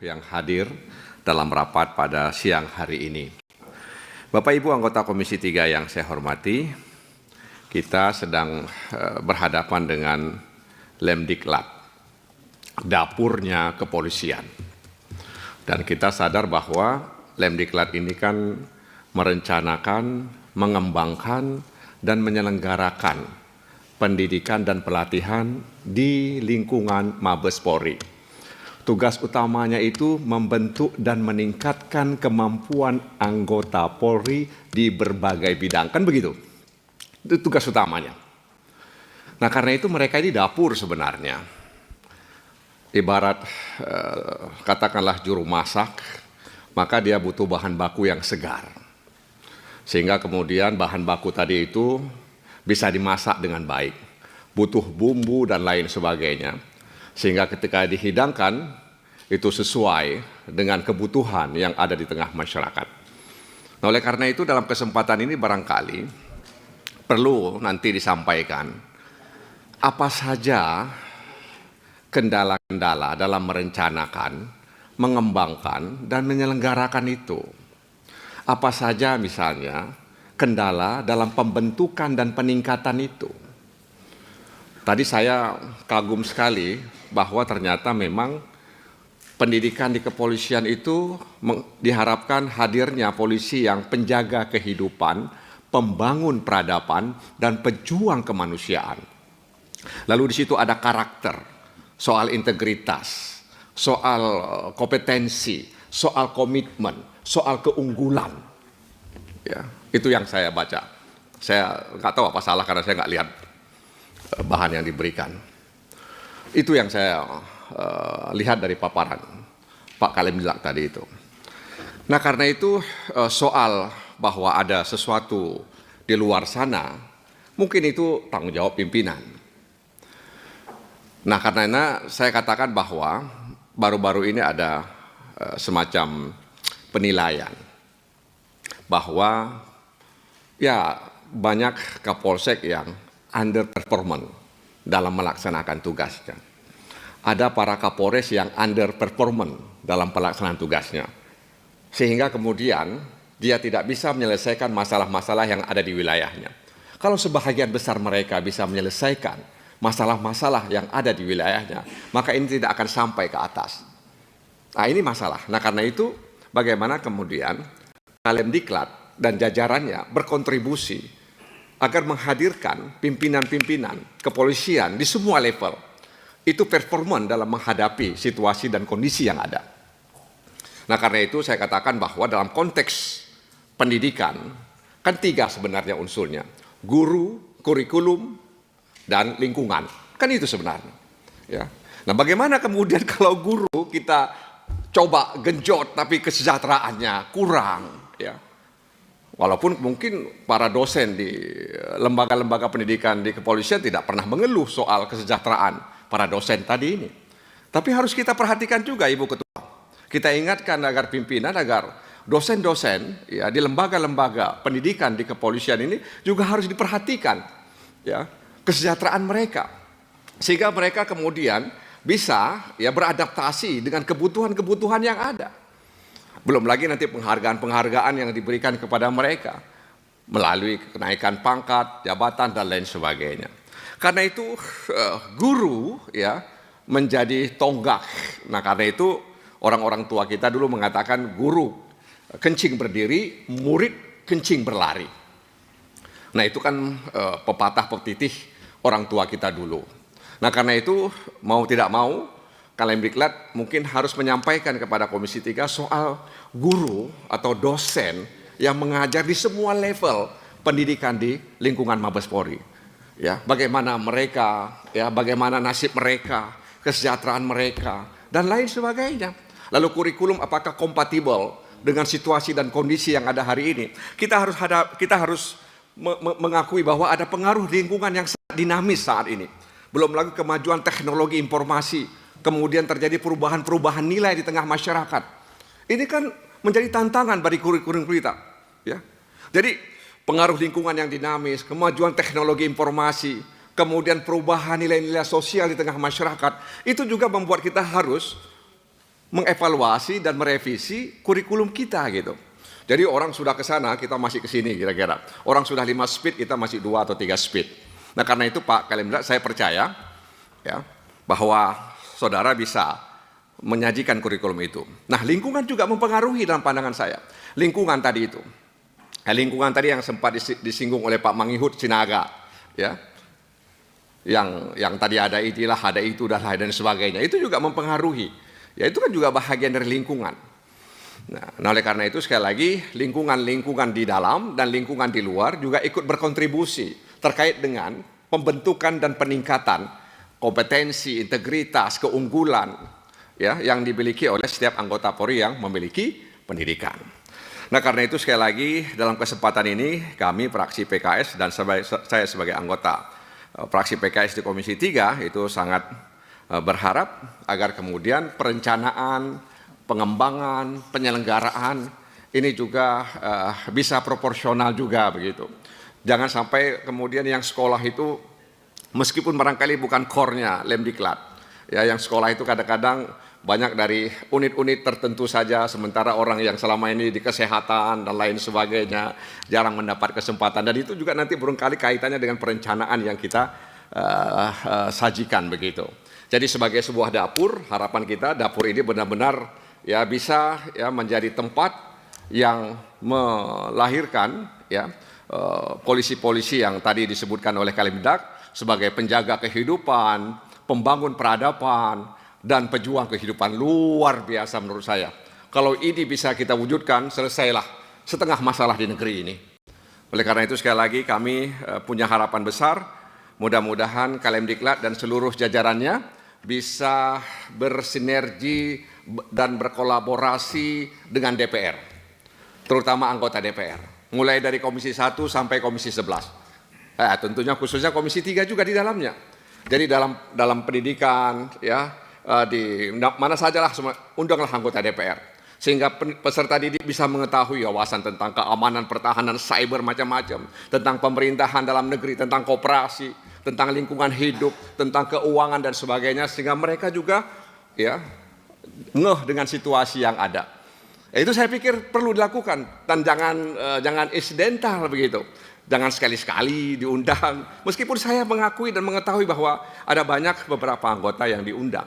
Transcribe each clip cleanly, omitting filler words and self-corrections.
yang hadir dalam rapat pada siang hari ini. Bapak Ibu anggota Komisi 3 yang saya hormati, kita sedang berhadapan dengan Lemdiklat, dapurnya kepolisian. Dan kita sadar bahwa Lemdiklat ini kan merencanakan, mengembangkan, dan menyelenggarakan pendidikan dan pelatihan di lingkungan Mabes Polri. Tugas utamanya itu membentuk dan meningkatkan kemampuan anggota Polri di berbagai bidang. Kan begitu? Itu tugas utamanya. Nah, karena itu mereka ini dapur sebenarnya. Ibarat katakanlah juru masak, maka dia butuh bahan baku yang segar. Sehingga kemudian bahan baku tadi itu bisa dimasak dengan baik. Butuh bumbu dan lain sebagainya. Sehingga ketika dihidangkan, itu sesuai dengan kebutuhan yang ada di tengah masyarakat. Nah, oleh karena itu dalam kesempatan ini barangkali perlu nanti disampaikan apa saja kendala-kendala dalam merencanakan, mengembangkan, dan menyelenggarakan itu. Apa saja misalnya kendala dalam pembentukan dan peningkatan itu. Tadi saya kagum sekali bahwa ternyata memang pendidikan di kepolisian itu diharapkan hadirnya polisi yang penjaga kehidupan, pembangun peradaban, dan pejuang kemanusiaan. Lalu di situ ada karakter, soal integritas, soal kompetensi, soal komitmen, soal keunggulan. Ya, itu yang saya baca. Saya nggak tahu apa salah karena saya nggak lihat bahan yang diberikan. Itu yang saya lihat dari paparan Pak Lemdiklat tadi itu. Nah, karena itu soal bahwa ada sesuatu di luar sana, mungkin itu tanggung jawab pimpinan. Nah, karena saya katakan bahwa baru-baru ini ada semacam penilaian bahwa ya banyak Kapolsek yang underperformance dalam melaksanakan tugasnya. Ada para Kapolres yang underperformance dalam pelaksanaan tugasnya. Sehingga kemudian dia tidak bisa menyelesaikan masalah-masalah yang ada di wilayahnya. Kalau sebahagian besar mereka bisa menyelesaikan masalah-masalah yang ada di wilayahnya, maka ini tidak akan sampai ke atas. Nah, ini masalah. Nah, karena itu bagaimana kemudian Lemdiklat dan jajarannya berkontribusi agar menghadirkan pimpinan-pimpinan kepolisian di semua level itu performan dalam menghadapi situasi dan kondisi yang ada. Nah, karena itu saya katakan bahwa dalam konteks pendidikan kan 3 sebenarnya unsurnya. Guru, kurikulum, dan lingkungan. Kan itu sebenarnya. Ya. Nah, bagaimana kemudian kalau guru kita coba genjot tapi kesejahteraannya kurang, ya. Walaupun mungkin para dosen di lembaga-lembaga pendidikan di kepolisian tidak pernah mengeluh soal kesejahteraan para dosen tadi ini. Tapi harus kita perhatikan juga, Ibu Ketua. Kita ingatkan agar pimpinan, agar dosen-dosen ya di lembaga-lembaga pendidikan di kepolisian ini juga harus diperhatikan, ya, kesejahteraan mereka. Sehingga mereka kemudian bisa ya beradaptasi dengan kebutuhan-kebutuhan yang ada. Belum lagi nanti penghargaan-penghargaan yang diberikan kepada mereka melalui kenaikan pangkat, jabatan, dan lain sebagainya. Karena itu guru ya menjadi tonggak. Nah, karena itu orang-orang tua kita dulu mengatakan guru kencing berdiri, murid kencing berlari. Nah, itu kan pepatah petitih orang tua kita dulu. Nah, karena itu mau tidak mau Lemdiklat mungkin harus menyampaikan kepada Komisi 3 soal guru atau dosen yang mengajar di semua level pendidikan di lingkungan Mabes Polri. Ya, bagaimana mereka, ya, bagaimana nasib mereka, kesejahteraan mereka, dan lain sebagainya. Lalu kurikulum apakah kompatibel dengan situasi dan kondisi yang ada hari ini? Kita harus mengakui bahwa ada pengaruh lingkungan yang sangat dinamis saat ini. Belum lagi kemajuan teknologi informasi. Kemudian terjadi perubahan-perubahan nilai di tengah masyarakat. Ini kan menjadi tantangan bagi kurikulum kita. Ya. Jadi pengaruh lingkungan yang dinamis, kemajuan teknologi informasi, kemudian perubahan nilai-nilai sosial di tengah masyarakat, itu juga membuat kita harus mengevaluasi dan merevisi kurikulum kita gitu. Jadi orang sudah ke sana, kita masih ke sini kira-kira. Orang sudah 5 speed, kita masih 2 atau 3 speed. Nah karena itu Pak Kalemdiklat, saya percaya ya bahwa saudara bisa menyajikan kurikulum itu. Nah lingkungan juga mempengaruhi dalam pandangan saya. Lingkungan tadi itu. Lingkungan tadi yang sempat disinggung oleh Pak Mangihut Sinaga. Ya, yang tadi ada inilah, ada itu, dan lain sebagainya. Itu juga mempengaruhi. Ya itu kan juga bahagian dari lingkungan. Nah, oleh karena itu sekali lagi lingkungan di dalam dan lingkungan di luar juga ikut berkontribusi terkait dengan pembentukan dan peningkatan kompetensi, integritas, keunggulan ya yang dimiliki oleh setiap anggota Polri yang memiliki pendidikan. Nah, karena itu sekali lagi dalam kesempatan ini kami fraksi PKS dan saya sebagai anggota fraksi PKS di Komisi 3 itu sangat berharap agar kemudian perencanaan, pengembangan, penyelenggaraan ini juga bisa proporsional juga begitu. Jangan sampai kemudian yang sekolah itu meskipun barangkali bukan core-nya Lemdiklat, ya yang sekolah itu kadang-kadang banyak dari unit-unit tertentu saja, sementara orang yang selama ini di kesehatan dan lain sebagainya jarang mendapat kesempatan, dan itu juga nanti barangkali kaitannya dengan perencanaan yang kita sajikan begitu. Jadi sebagai sebuah dapur, harapan kita dapur ini benar-benar ya bisa ya menjadi tempat yang melahirkan ya polisi-polisi yang tadi disebutkan oleh Kalemdak sebagai penjaga kehidupan, pembangun peradaban dan pejuang kehidupan. Luar biasa menurut saya. Kalau ini bisa kita wujudkan, selesailah setengah masalah di negeri ini. Oleh karena itu sekali lagi kami punya harapan besar, mudah-mudahan Kalemdiklat dan seluruh jajarannya bisa bersinergi dan berkolaborasi dengan DPR, terutama anggota DPR, mulai dari Komisi 1 sampai Komisi 11. Tentunya khususnya Komisi 3 juga di dalamnya. Jadi dalam pendidikan, ya di mana sajalah undanglah anggota DPR, sehingga peserta didik bisa mengetahui wawasan tentang keamanan, pertahanan, cyber macam-macam, tentang pemerintahan dalam negeri, tentang koperasi, tentang lingkungan hidup, tentang keuangan dan sebagainya, sehingga mereka juga ya ngeh dengan situasi yang ada. Itu saya pikir perlu dilakukan dan jangan insidental begitu. Jangan sekali-sekali diundang. Meskipun saya mengakui dan mengetahui bahwa ada banyak beberapa anggota yang diundang.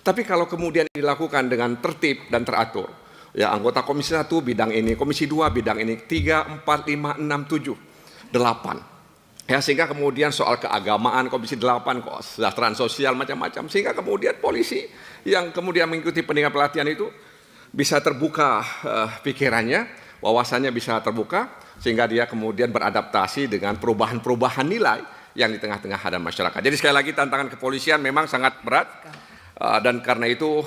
Tapi kalau kemudian dilakukan dengan tertib dan teratur, ya anggota Komisi 1 bidang ini, Komisi 2 bidang ini, 3, 4, 5, 6, 7, 8. Ya, sehingga kemudian soal keagamaan Komisi 8, kesejahteraan sosial macam-macam, sehingga kemudian polisi yang kemudian mengikuti pendidikan pelatihan itu bisa terbuka pikirannya, wawasannya bisa terbuka, sehingga dia kemudian beradaptasi dengan perubahan-perubahan nilai yang di tengah-tengah ada masyarakat. Jadi sekali lagi tantangan kepolisian memang sangat berat, dan karena itu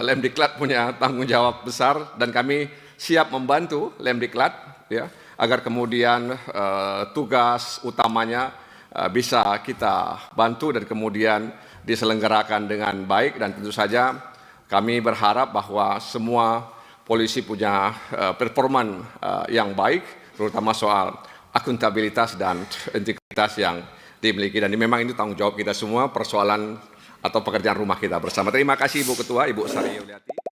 Lemdiklat punya tanggung jawab besar dan kami siap membantu Lemdiklat ya, agar kemudian tugas utamanya bisa kita bantu dan kemudian diselenggarakan dengan baik, dan tentu saja kami berharap bahwa semua polisi punya performan yang baik, terutama soal akuntabilitas dan integritas yang dimiliki, dan memang ini tanggung jawab kita semua, persoalan atau pekerjaan rumah kita bersama. Terima kasih Ibu Ketua, Ibu Sari Yuliati.